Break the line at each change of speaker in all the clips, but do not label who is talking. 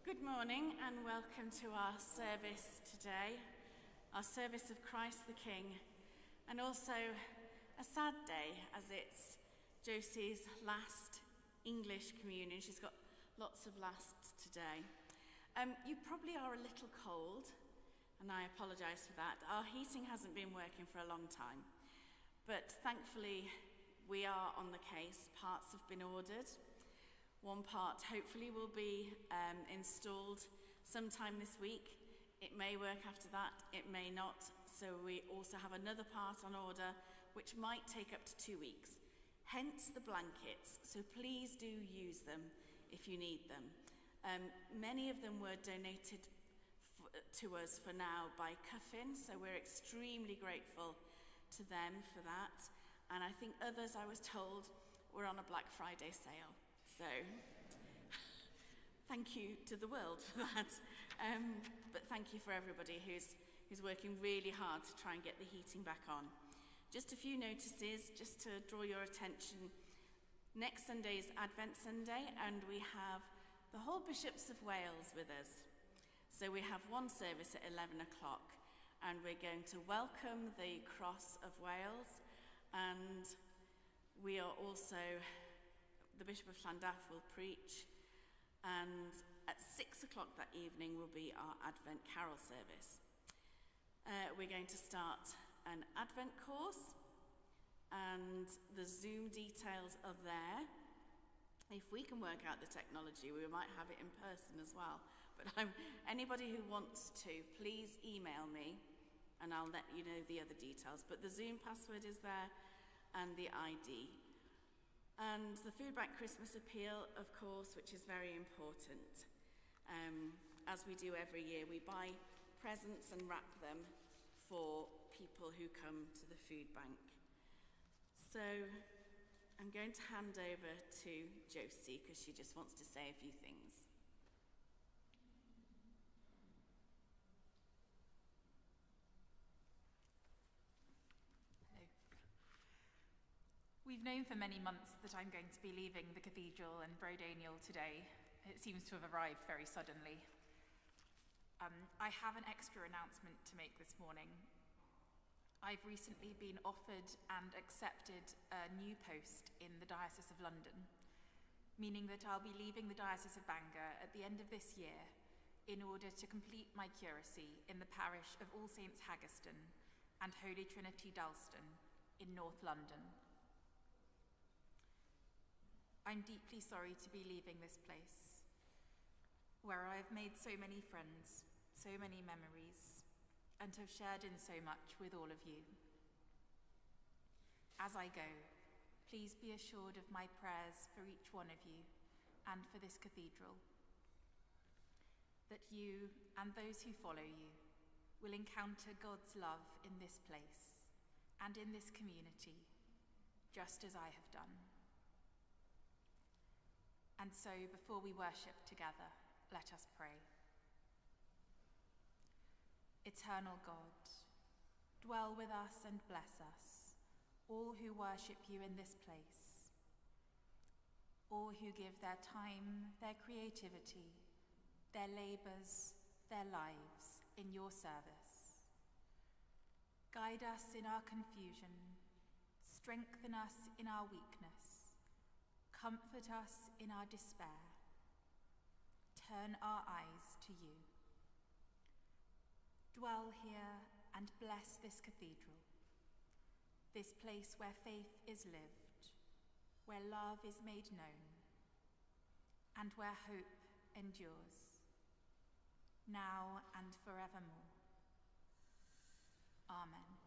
Good morning and welcome to our service today, our service of Christ the King, and also a sad day as it's Josie's last English communion. She's got lots of lasts today. You probably are a little cold, and I apologise for that. Our heating hasn't been working for a long time, but thankfully we are on the case. Parts have been ordered. One part hopefully will be installed sometime this week. It may work after that, it may not. So we also have another part on order, which might take up to 2 weeks. Hence the blankets, so please do use them if you need them. Many of them were donated to us for now by Cuffin, so we're extremely grateful to them for that. And I think others, I was told, were on a Black Friday sale. So, thank you to the world for that. But thank you for everybody who's working really hard to try and get the heating back on. Just a few notices, just to draw your attention. Next Sunday is Advent Sunday, and we have the whole Bishops of Wales with us. So we have one service at 11 o'clock, and we're going to welcome the Cross of Wales, and we are also... The Bishop of Llandaff will preach, and at 6 o'clock that evening will be our Advent Carol service. We're going to start an Advent course, and the Zoom details are there. If we can work out the technology, we might have it in person as well. But anybody who wants to, please email me, and I'll let you know the other details. But the Zoom password is there, and the ID. And the Food Bank Christmas Appeal, of course, which is very important. As we do every year, we buy presents and wrap them for people who come to the food bank. So I'm going to hand over to Josie because she just wants to say a few things.
We've known for many months that I'm going to be leaving the cathedral and Brodaniel today. It seems to have arrived very suddenly. I have an extra announcement to make this morning. I've recently been offered and accepted a new post in the Diocese of London, meaning that I'll be leaving the Diocese of Bangor at the end of this year in order to complete my curacy in the parish of All Saints Haggerston and Holy Trinity Dalston in North London. I'm deeply sorry to be leaving this place, where I have made so many friends, so many memories, and have shared in so much with all of you. As I go, please be assured of my prayers for each one of you and for this cathedral, that you and those who follow you will encounter God's love in this place and in this community, just as I have done. And so, before we worship together, let us pray. Eternal God, dwell with us and bless us, all who worship you in this place, all who give their time, their creativity, their labours, their lives in your service. Guide us in our confusion, strengthen us in our weakness, comfort us in our despair. Turn our eyes to you. Dwell here and bless this cathedral, this place where faith is lived, where love is made known, and where hope endures, now and forevermore. Amen.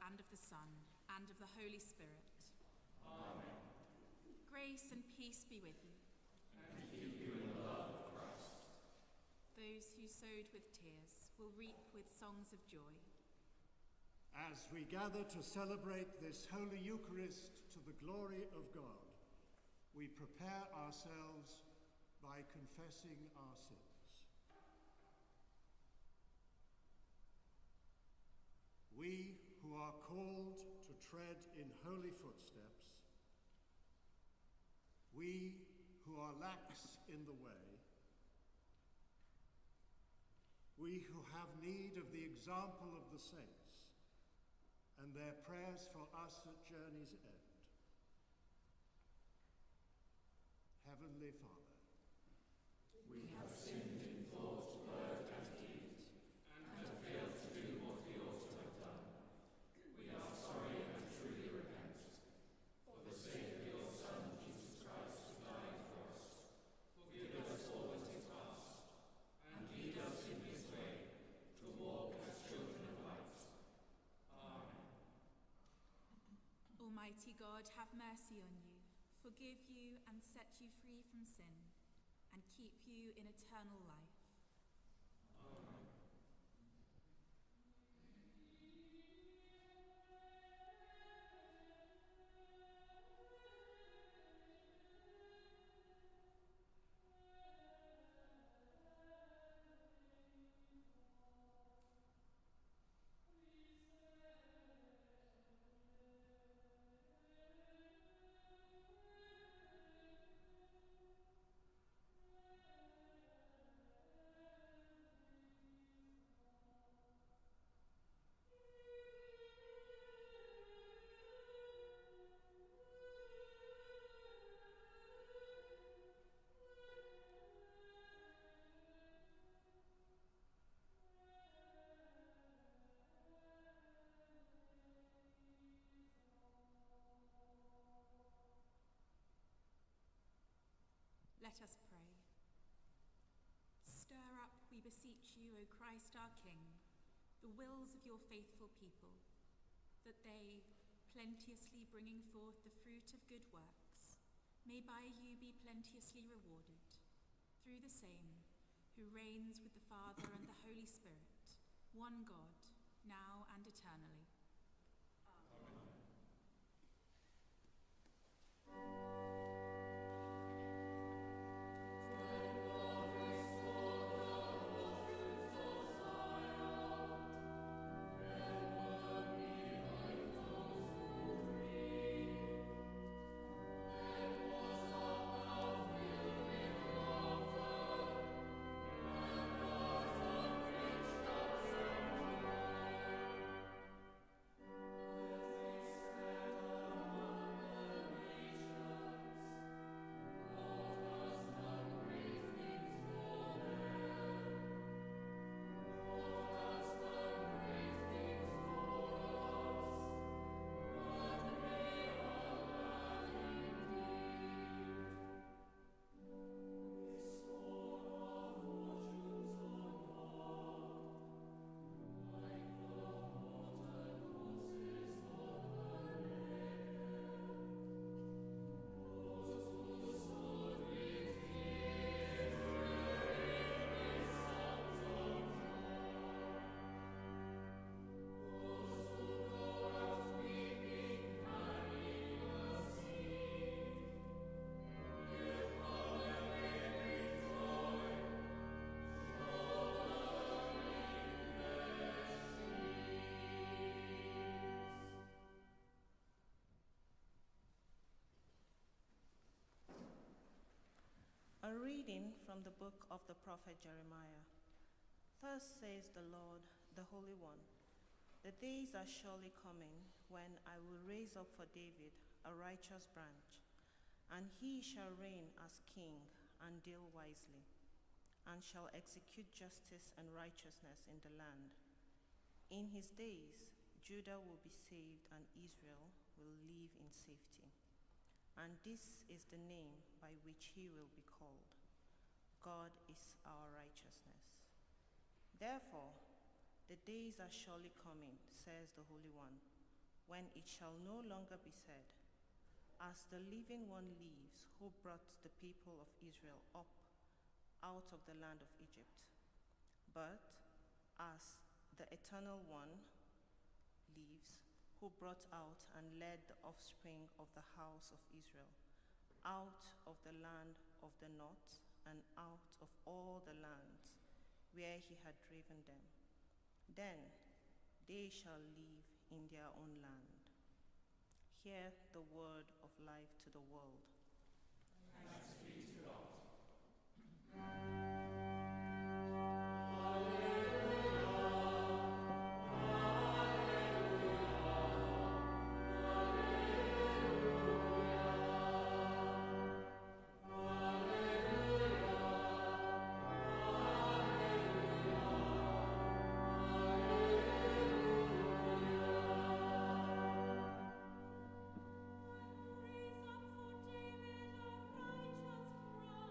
and of the Son, and of the Holy Spirit.
Amen.
Grace and peace be with you.
And keep you in the love of Christ.
Those who sowed with tears will reap with songs of joy.
As we gather to celebrate this Holy Eucharist to the glory of God, we prepare ourselves by confessing our sins. We who are called to tread in holy footsteps, we who are lax in the way, we who have need of the example of the saints and their prayers for us at journey's end. Heavenly Father,
we have sinned in thought, word, and deed, and have failed to do what we ought to have done. We are sorry and truly repent. For the sake of your Son, Jesus Christ, who died for us, forgive us all that is past, and lead us in his way, to walk as children of light. Amen.
Almighty God, have mercy on you, forgive you and set you free from sin, and keep you in eternal life.
Amen.
Let us pray. Stir up, we beseech you, O Christ our King, the wills of your faithful people, that they, plenteously bringing forth the fruit of good works, may by you be plenteously rewarded, through the same, who reigns with the Father and the Holy Spirit, one God, now and eternally.
Amen.
A reading from the book of the prophet Jeremiah. Thus says the Lord, the Holy One, the days are surely coming when I will raise up for David a righteous branch, and he shall reign as king and deal wisely, and shall execute justice and righteousness in the land. In his days, Judah will be saved and Israel will live in safety. And this is the name by which he will be called: God is our righteousness. Therefore, the days are surely coming, says the Holy One, when it shall no longer be said, as the living one lives, who brought the people of Israel up out of the land of Egypt, but as the eternal one lives, who brought out and led the offspring of the house of Israel out of the land of the north and out of all the lands where he had driven them. Then they shall live in their own land. Hear the word of life to the world.
Thanks be to God.
Raise up for David a righteous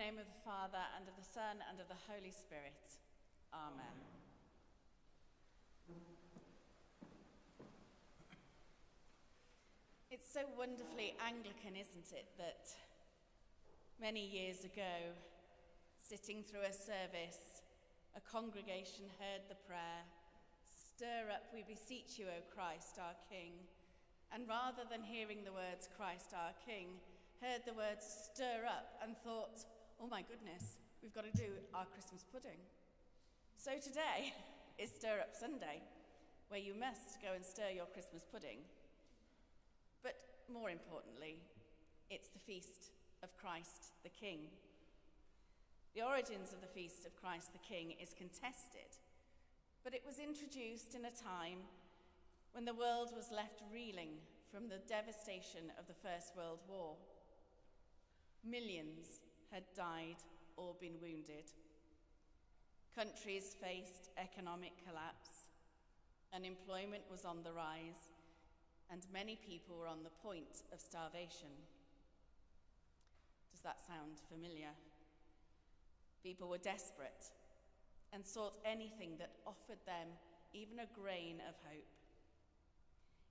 name of the Father, and of the Son, and of the Holy Spirit. Amen. It's so wonderfully Anglican, isn't it, that many years ago, sitting through a service, a congregation heard the prayer, "Stir up, we beseech you, O Christ, our King," and rather than hearing the words "Christ, our King," heard the words "stir up" and thought, "Oh my goodness, we've got to do our Christmas pudding." So today is Stir Up Sunday, where you must go and stir your Christmas pudding. But more importantly, it's the feast of Christ the King. The origins of the feast of Christ the King is contested, but it was introduced in a time when the world was left reeling from the devastation of the First World War. Millions had died or been wounded. Countries faced economic collapse. Unemployment was on the rise, and many people were on the point of starvation. Does that sound familiar? People were desperate and sought anything that offered them even a grain of hope.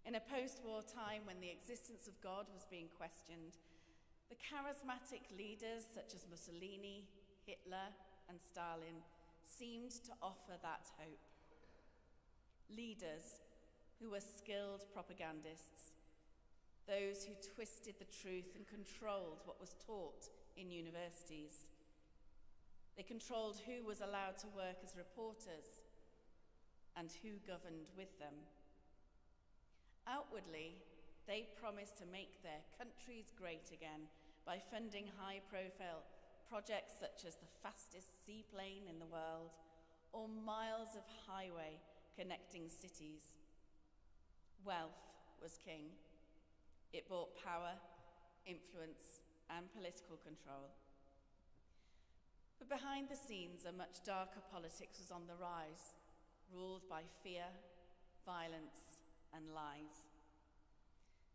In a post-war time when the existence of God was being questioned, the charismatic leaders such as Mussolini, Hitler, and Stalin seemed to offer that hope. Leaders who were skilled propagandists, those who twisted the truth and controlled what was taught in universities. They controlled who was allowed to work as reporters and who governed with them. Outwardly, they promised to make their countries great again by funding high-profile projects such as the fastest seaplane in the world or miles of highway connecting cities. Wealth was king. It brought power, influence, and political control. But behind the scenes, a much darker politics was on the rise, ruled by fear, violence, and lies.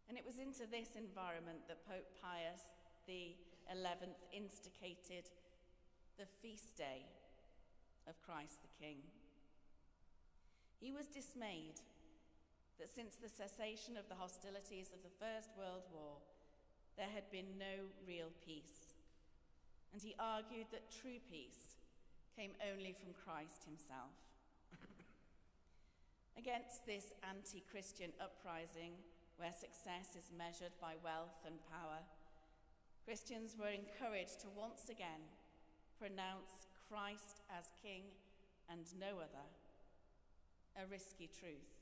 And it was into this environment that Pope Pius XI instigated the feast day of Christ the King. He was dismayed that since the cessation of the hostilities of the First World War, there had been no real peace. And he argued that true peace came only from Christ himself. Against this anti-Christian uprising, where success is measured by wealth and power, Christians were encouraged to once again pronounce Christ as King and no other, a risky truth.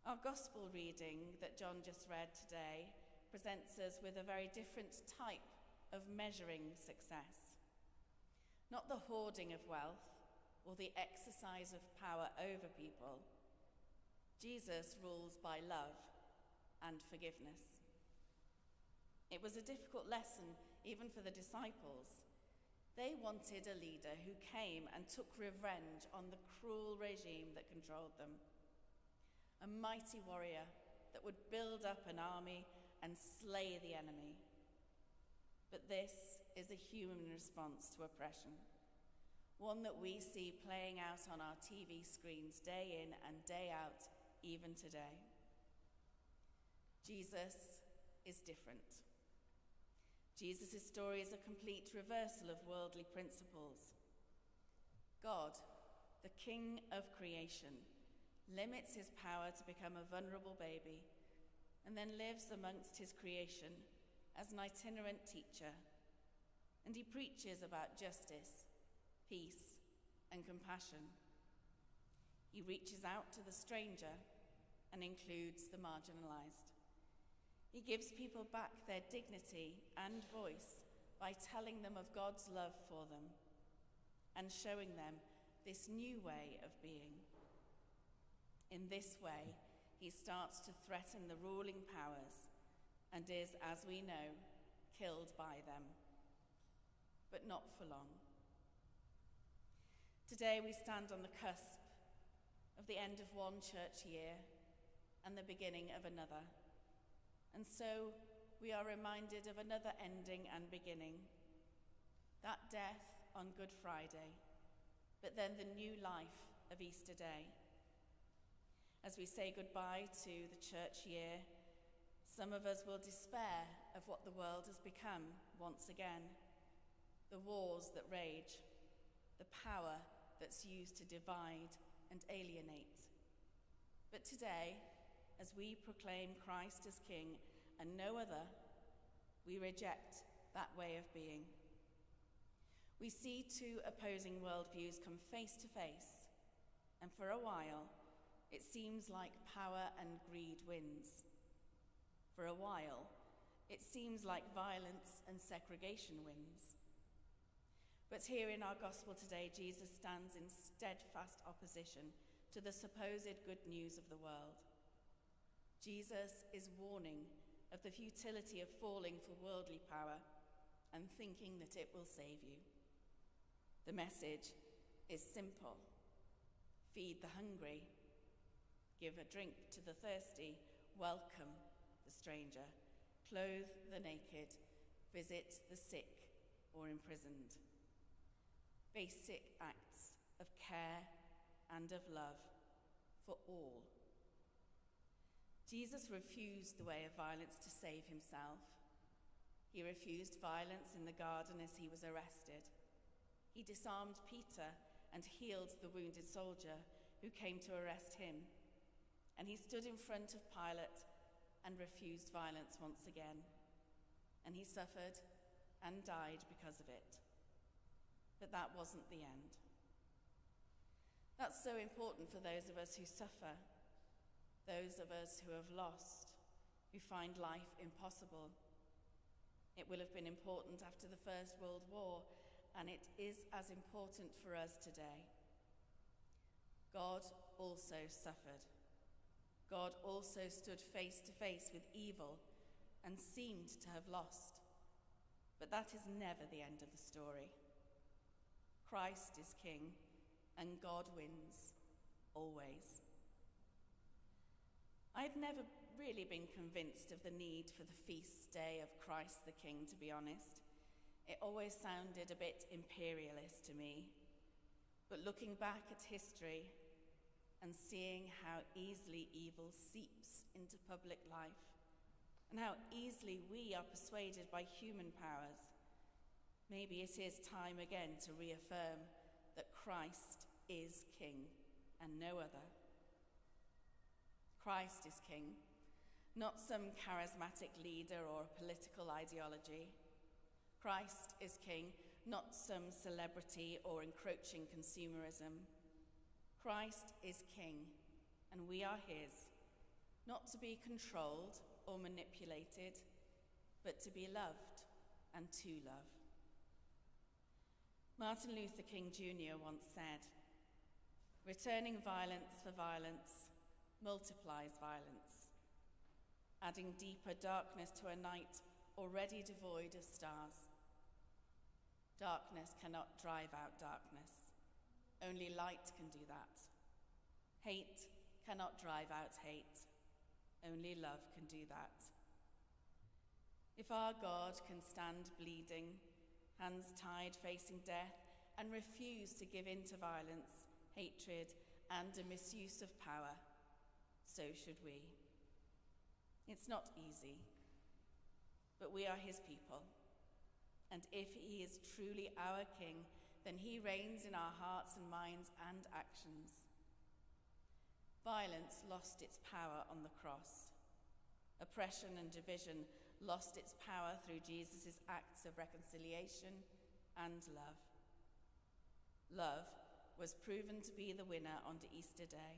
Our gospel reading that John just read today presents us with a very different type of measuring success. Not the hoarding of wealth or the exercise of power over people. Jesus rules by love and forgiveness. It was a difficult lesson even for the disciples. They wanted a leader who came and took revenge on the cruel regime that controlled them. A mighty warrior that would build up an army and slay the enemy. But this is a human response to oppression, one that we see playing out on our TV screens day in and day out, even today. Jesus is different. Jesus' story is a complete reversal of worldly principles. God, the King of creation, limits his power to become a vulnerable baby and then lives amongst his creation as an itinerant teacher. And he preaches about justice, peace, and compassion. He reaches out to the stranger and includes the marginalized. He gives people back their dignity and voice by telling them of God's love for them and showing them this new way of being. In this way, he starts to threaten the ruling powers and is, as we know, killed by them. But not for long. Today we stand on the cusp of the end of one church year and the beginning of another. And so we are reminded of another ending and beginning, that death on Good Friday, but then the new life of Easter Day. As we say goodbye to the church year, some of us will despair of what the world has become once again, the wars that rage, the power that's used to divide and alienate. But today, as we proclaim Christ as King and no other, we reject that way of being. We see two opposing worldviews come face to face, and for a while, it seems like power and greed wins. For a while, it seems like violence and segregation wins. But here in our gospel today, Jesus stands in steadfast opposition to the supposed good news of the world. Jesus is warning of the futility of falling for worldly power and thinking that it will save you. The message is simple. Feed the hungry, give a drink to the thirsty, welcome the stranger, clothe the naked, visit the sick or imprisoned. Basic acts of care and of love for all. Jesus refused the way of violence to save himself. He refused violence in the garden as he was arrested. He disarmed Peter and healed the wounded soldier who came to arrest him. And he stood in front of Pilate and refused violence once again. And he suffered and died because of it. But that wasn't the end. That's so important for those of us who suffer, those of us who have lost, who find life impossible. It will have been important after the First World War, and it is as important for us today. God also suffered. God also stood face to face with evil and seemed to have lost. But that is never the end of the story. Christ is King, and God wins, always. I'd never really been convinced of the need for the feast day of Christ the King, to be honest. It always sounded a bit imperialist to me. But looking back at history and seeing how easily evil seeps into public life, and how easily we are persuaded by human powers, maybe it is time again to reaffirm that Christ is King and no other. Christ is King, not some charismatic leader or political ideology. Christ is King, not some celebrity or encroaching consumerism. Christ is King, and we are his, not to be controlled or manipulated, but to be loved and to love. Martin Luther King Jr. once said, "Returning violence for violence multiplies violence, adding deeper darkness to a night already devoid of stars. Darkness cannot drive out darkness. Only light can do that. Hate cannot drive out hate. Only love can do that. If our God can stand bleeding, hands tied facing death, and refuse to give in to violence, hatred, and a misuse of power, so should we. It's not easy, but we are his people. And if he is truly our King, then he reigns in our hearts and minds and actions. Violence lost its power on the cross. Oppression and division lost its power through Jesus' acts of reconciliation and love. Love was proven to be the winner on Easter Day.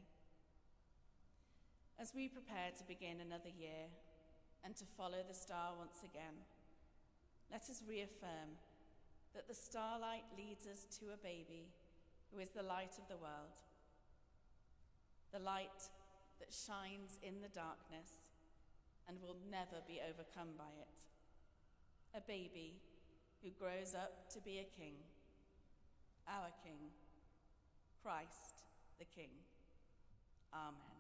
As we prepare to begin another year and to follow the star once again, let us reaffirm that the starlight leads us to a baby who is the light of the world, the light that shines in the darkness and will never be overcome by it, a baby who grows up to be a king, our King, Christ the King. Amen.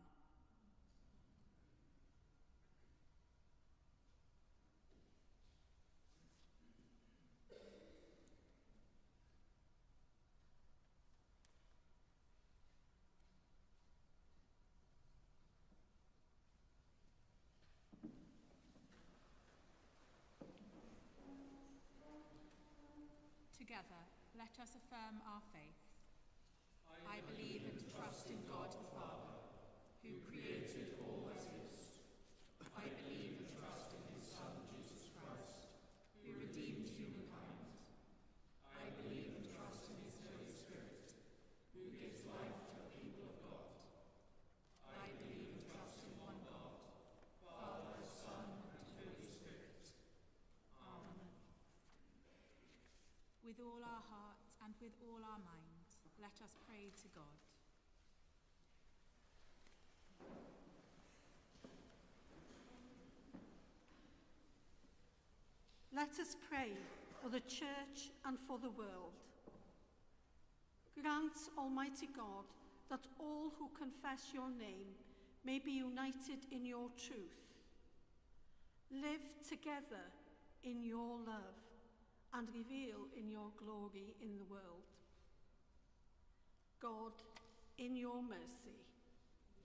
Together, let us affirm our faith. I believe and trust in God the Father, who created all that is. I believe and trust in his Son, Jesus Christ, who redeemed humankind. I believe and trust in his Holy Spirit, who gives life to the people of God. I believe and trust in one God, Father, Son, and Holy Spirit. Amen. With all our hearts and with all our minds, let us pray to God.
Let us pray for the Church and for the world. Grant, Almighty God, that all who confess your name may be united in your truth. Live together in your love and reveal in your glory in the world. God, in your mercy,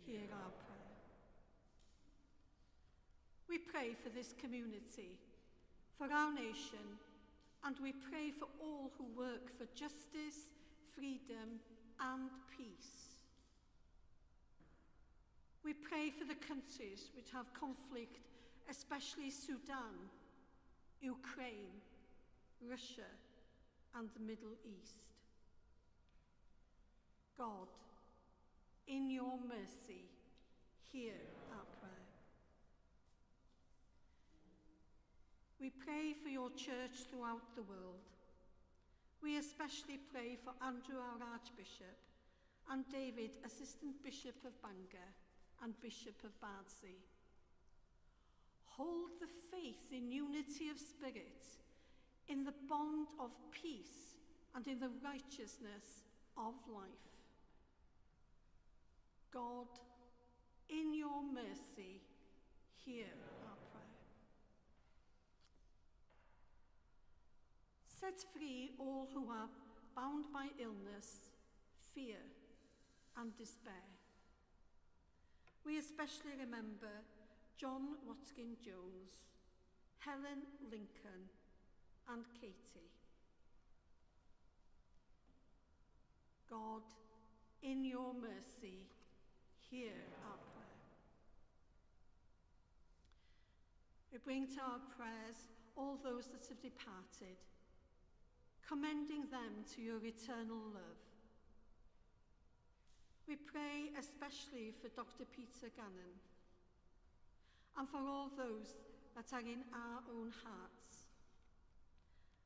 hear our prayer. We pray for this community, for our nation, and we pray for all who work for justice, freedom, and peace. We pray for the countries which have conflict, especially Sudan, Ukraine, Russia, and the Middle East. God, in your mercy, hear our prayer. We pray for your church throughout the world. We especially pray for Andrew, our Archbishop, and David, Assistant Bishop of Bangor and Bishop of Bardsey. Hold the faith in unity of spirit, in the bond of peace, and in the righteousness of life. God, in your mercy, hear our prayer. Set free all who are bound by illness, fear, and despair. We especially remember John Watkin-Jones, Helen Lincoln, and Katie. God, in your mercy, hear our prayer. We bring to our prayers all those that have departed, commending them to your eternal love. We pray especially for Dr. Peter Gannon and for all those that are in our own hearts.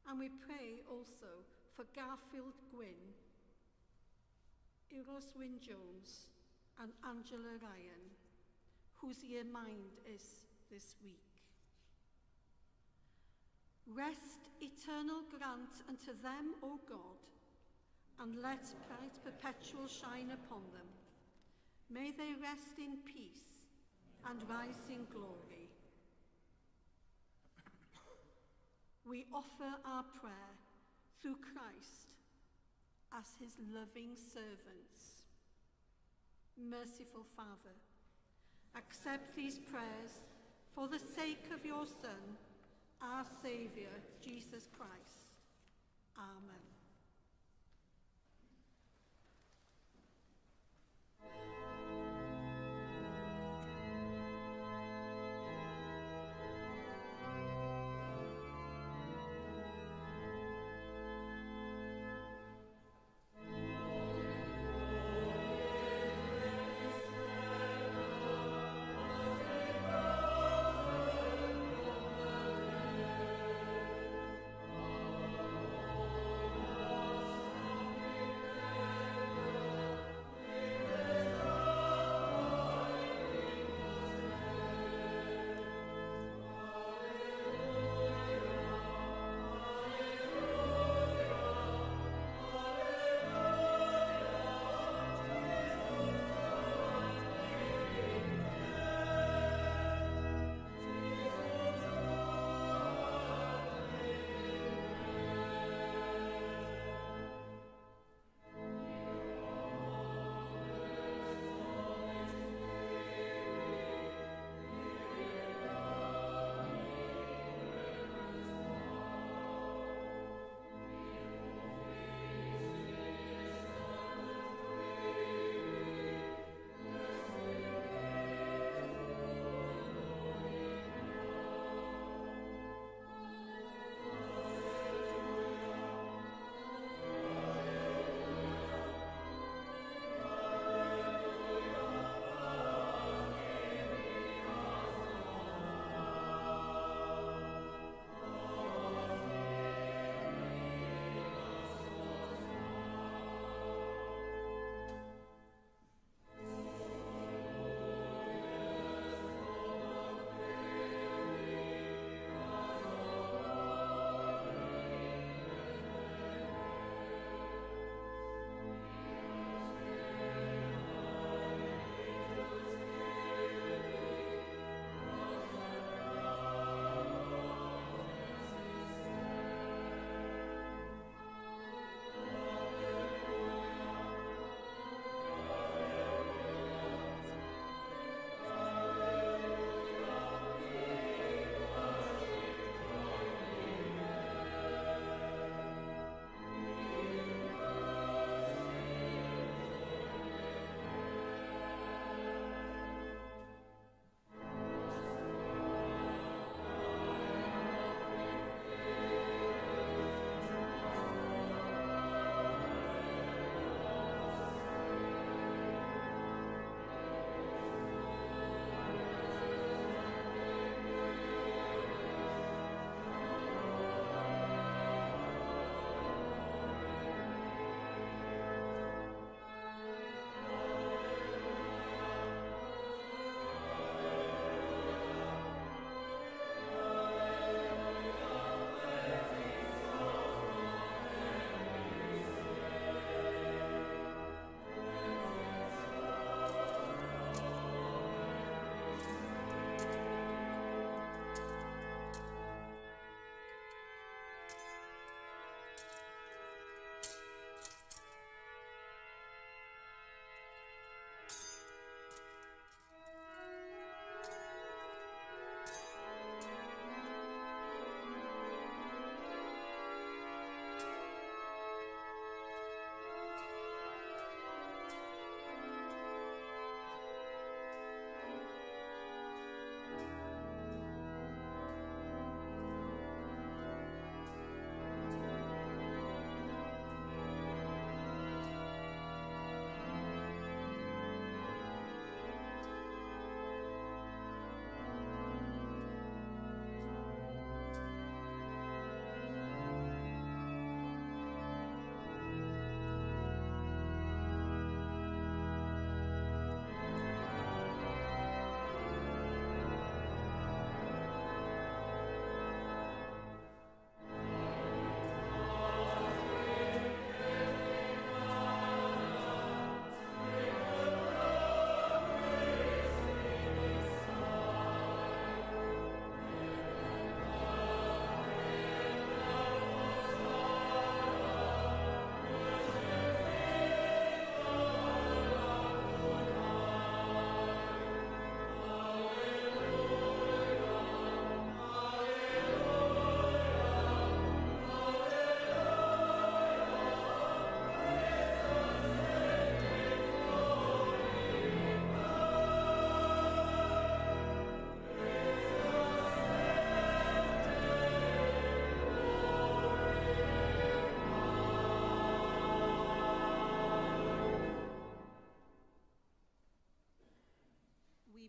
And we pray also for Garfield Gwynn, Eros Wynne-Jones, and Angela Ryan, whose year mind is this week. Rest eternal grant unto them, O God, and let bright perpetual shine upon them. May they rest in peace and rise in glory. We offer our prayer through Christ as his loving servants. Merciful Father, accept these prayers for the sake of your Son, our Saviour, Jesus Christ. Amen.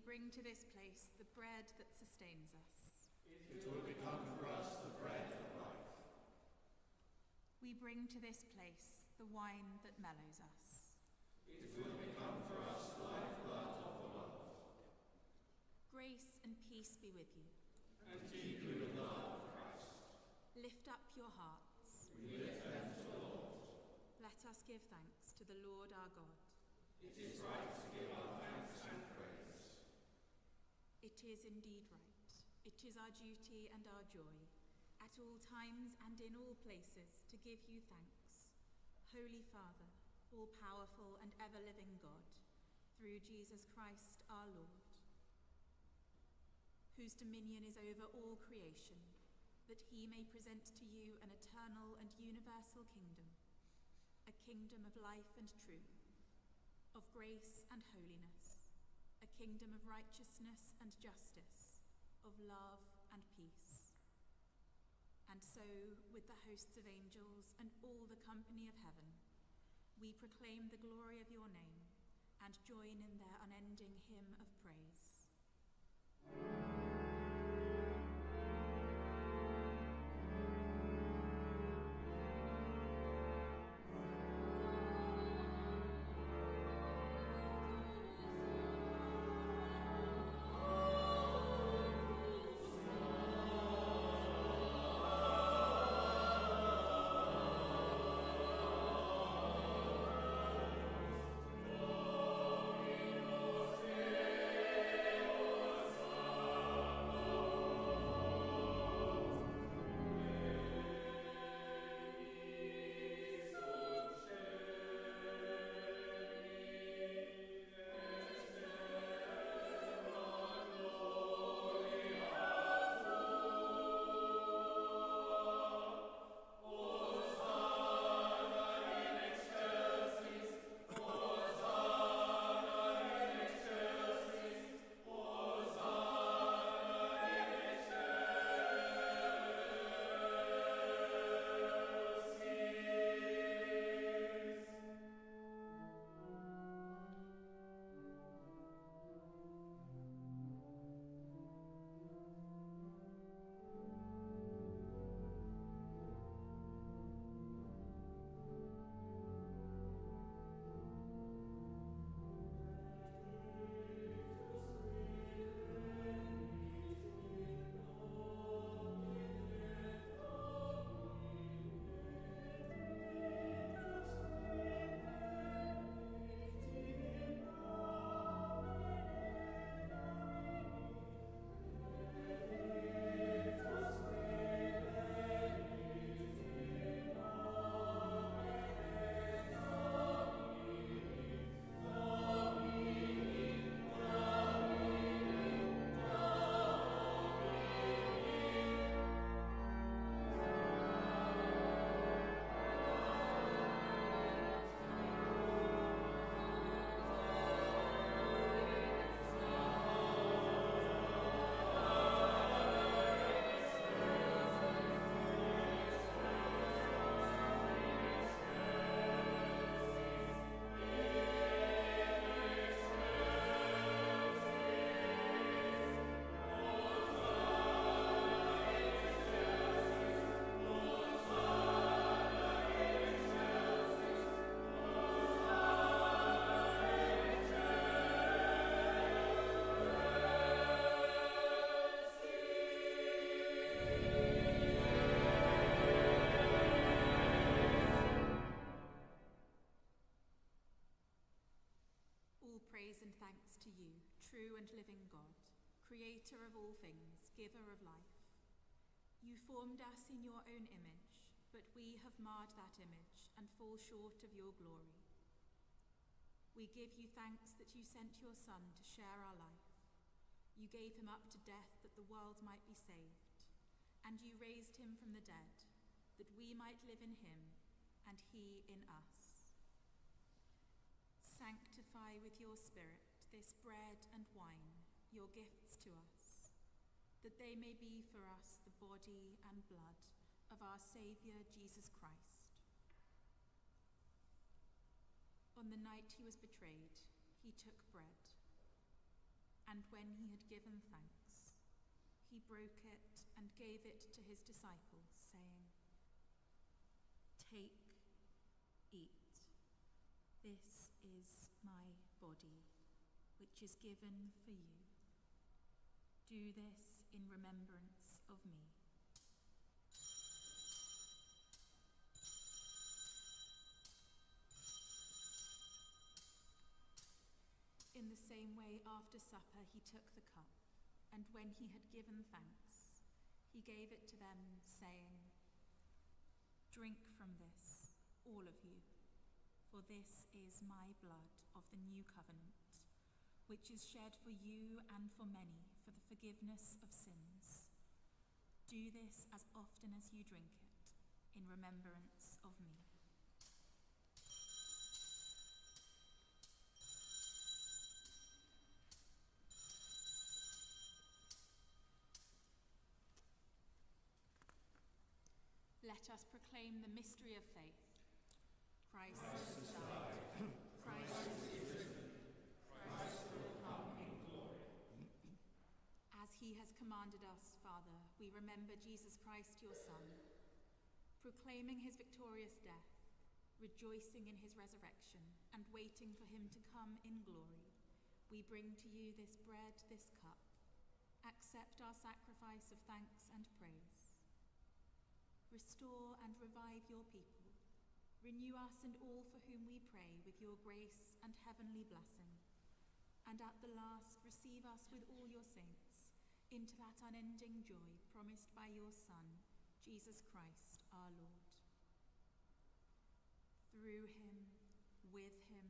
bring to this place the bread that sustains us.
It will become for us the bread of life.
We bring to this place the wine that mellows us.
It will become for us the lifeblood of the world.
Grace and peace be with you.
And keep you in the love of Christ.
Lift up your hearts.
We lift them to the Lord.
Let us give thanks to the Lord our God.
It is right to give our thanks and praise.
It is indeed right. It is our duty and our joy, at all times and in all places, to give you thanks, Holy Father, all-powerful and ever-living God, through Jesus Christ our Lord, whose dominion is over all creation, that he may present to you an eternal and universal kingdom, a kingdom of life and truth, of grace and holiness, a kingdom of righteousness and justice, of love and peace. And so, with the hosts of angels and all the company of heaven, we proclaim the glory of your name and join in their unending hymn of praise. Praise and thanks to you, true and living God, creator of all things, giver of life. You formed us in your own image, but we have marred that image and fall short of your glory. We give you thanks that you sent your Son to share our life. You gave him up to death that the world might be saved, and you raised him from the dead, that we might live in him and he in us. Sanctify with your Spirit this bread and wine, your gifts to us, that they may be for us the body and blood of our Saviour Jesus Christ. On the night he was betrayed, he took bread, And when he had given thanks, he broke it and gave it to his disciples, saying, "Take, eat. This is my body, which is given for you. Do this in remembrance of me." In the same way, after supper, he took the cup, and when he had given thanks, he gave it to them, saying, "Drink from this, all of you, for this is my blood of the new covenant, which is shed for you and for many for the forgiveness of sins. Do this as often as you drink it, in remembrance of me." Let us proclaim the mystery of faith. Christ has died. Christ is risen. Christ will come in glory. As he has commanded us, Father, we remember Jesus Christ, your Son, proclaiming his victorious death, rejoicing in his resurrection, and waiting for him to come in glory. We bring to you this bread, this cup. Accept our sacrifice of thanks and praise. Restore and revive your people. Renew us and all for whom we pray with your grace and heavenly blessing. And at the last, receive us with all your saints into that unending joy promised by your Son, Jesus Christ, our Lord. Through him, with him,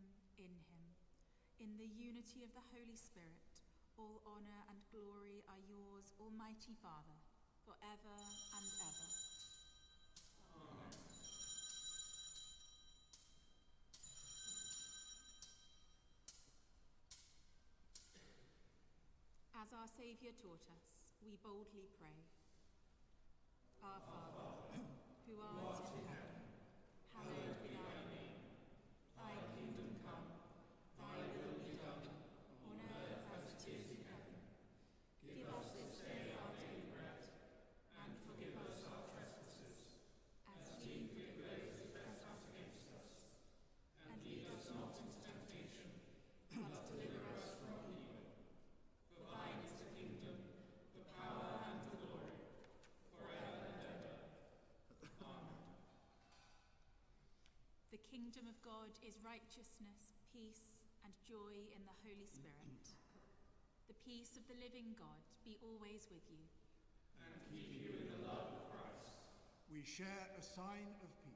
in the unity of the Holy Spirit, all honor and glory are yours, Almighty Father, forever and ever. As our Saviour taught us, we boldly pray. Our Father, who art in heaven, hallowed be thy name. Thy kingdom come, thy will be done, on earth as it is in heaven. Give us this day our daily bread, and forgive us our trespasses, as we forgive those who trespass against us. And lead us not into temptation, but deliver us from evil. For thine is the kingdom, the power, and the glory, forever and ever. Amen. The kingdom of God is righteousness, peace, and joy in the Holy Spirit. The peace of the living God be always with you.
And keep you in the love of Christ.
We share a sign of peace.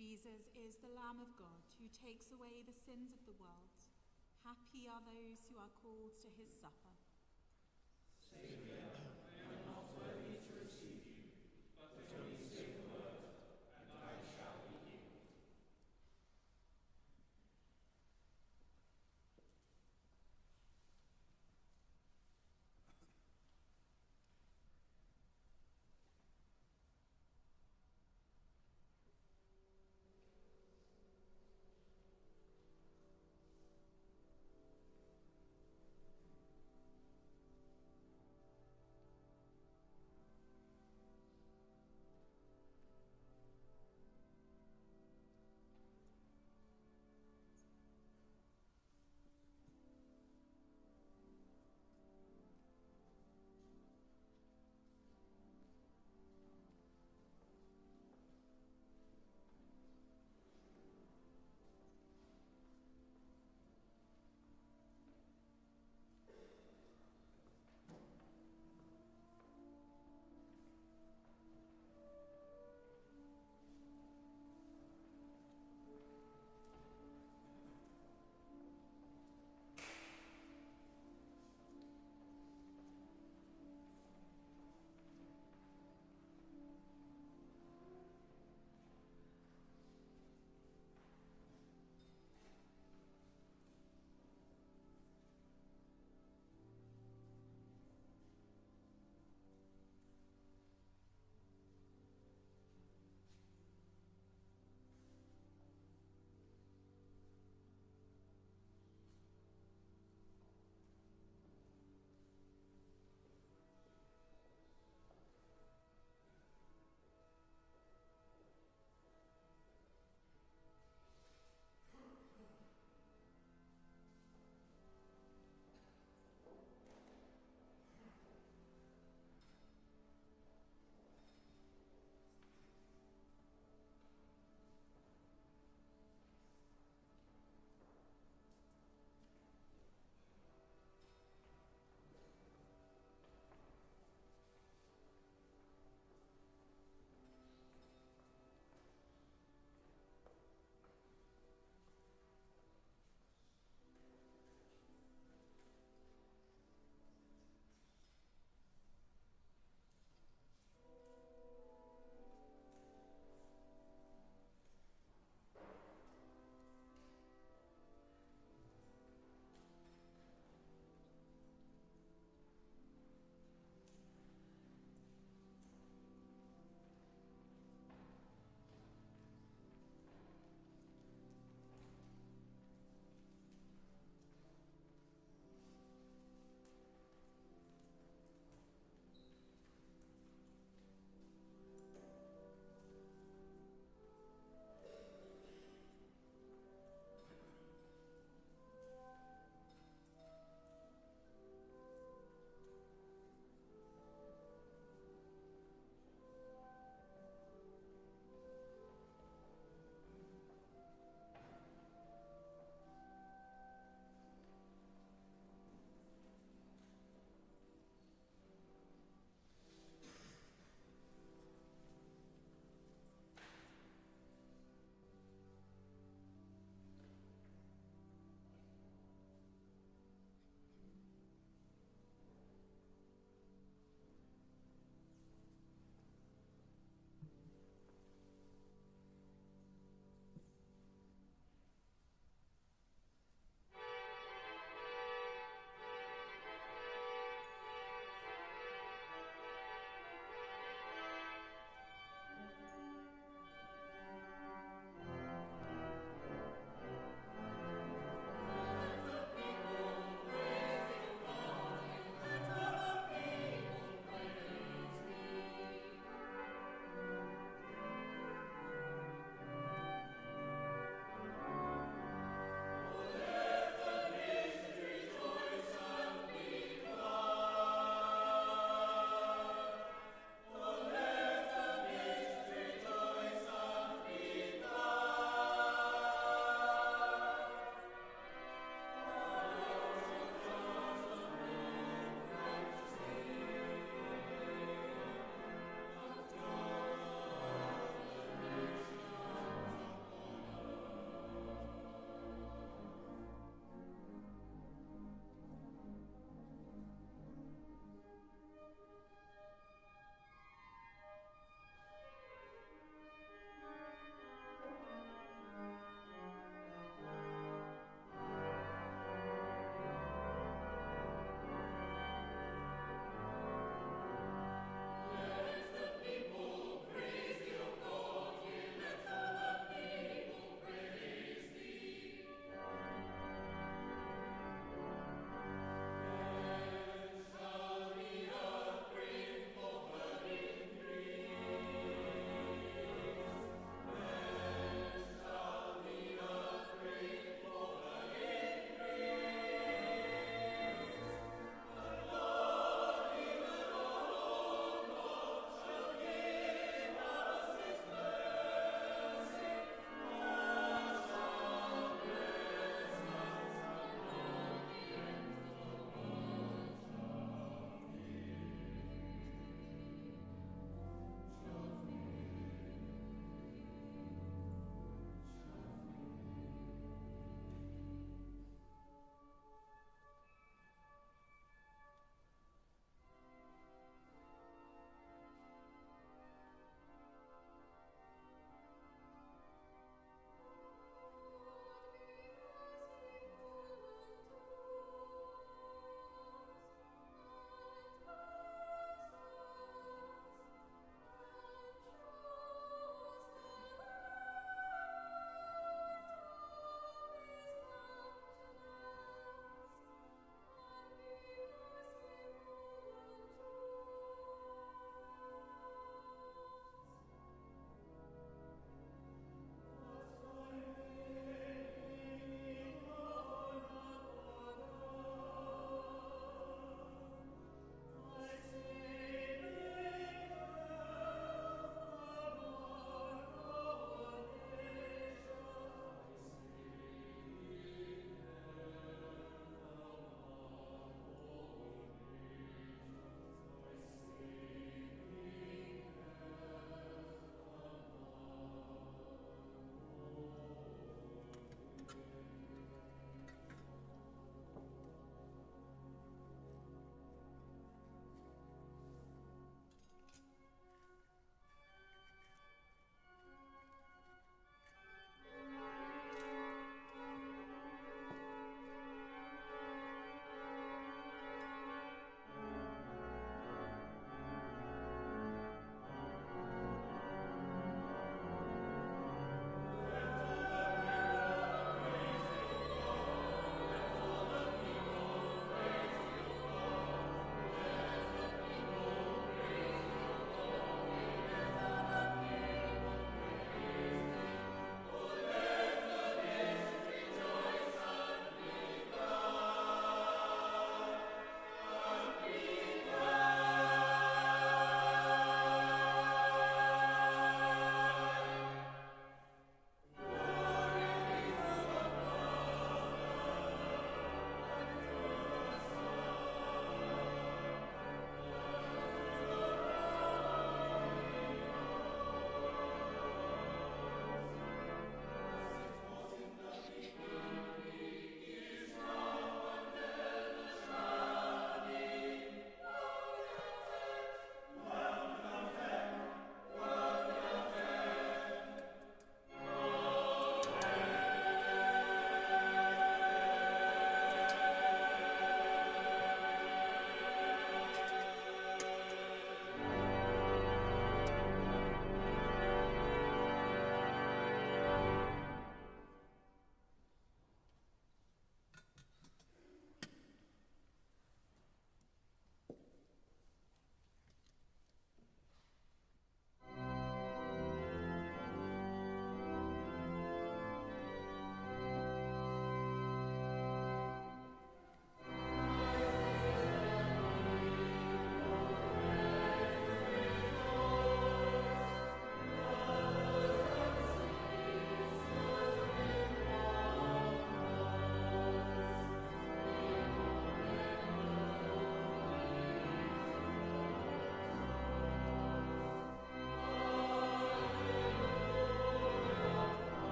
Jesus is the Lamb of God who takes away the sins of the world. Happy are those who are called to his supper.
Saviour, I am not worthy to receive you, but only say the word, and I shall be healed.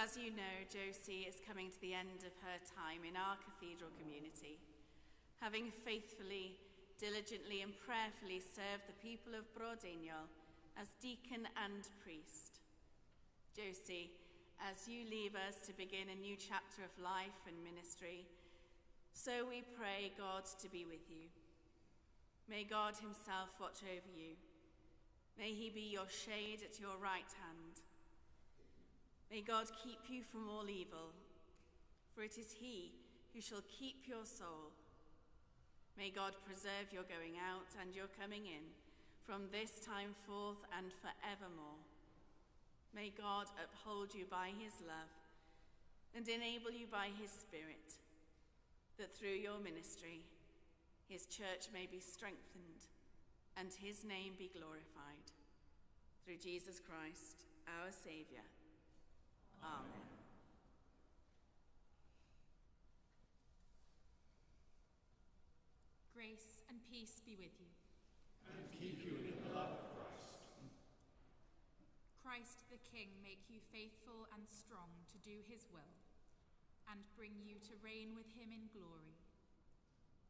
as you know, Josie is coming to the end of her time in our cathedral community, having faithfully, diligently and prayerfully served the people of Brodignol as deacon and priest. Josie, as you leave us to begin a new chapter of life and ministry, so we pray God to be with you. May God himself watch over you. May he be your shade at your right hand. May God keep you from all evil, for it is he who shall keep your soul. May God preserve your going out and your coming in from this time forth and forevermore. May God uphold you by his love and enable you by his Spirit, that through your ministry his church may be strengthened and his name be glorified. Through Jesus Christ, our Saviour. Amen.
Grace and peace be with you.
And keep you in the love of Christ.
Christ the King make you faithful and strong to do his will, and bring you to reign with him in glory.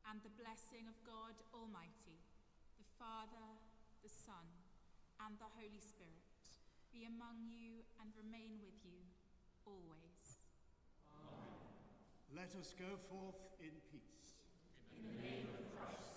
And the blessing of God Almighty, the Father, the Son, and the Holy Spirit be among you and remain with you always.
Amen.
Let us go forth in peace.
In the name of Christ.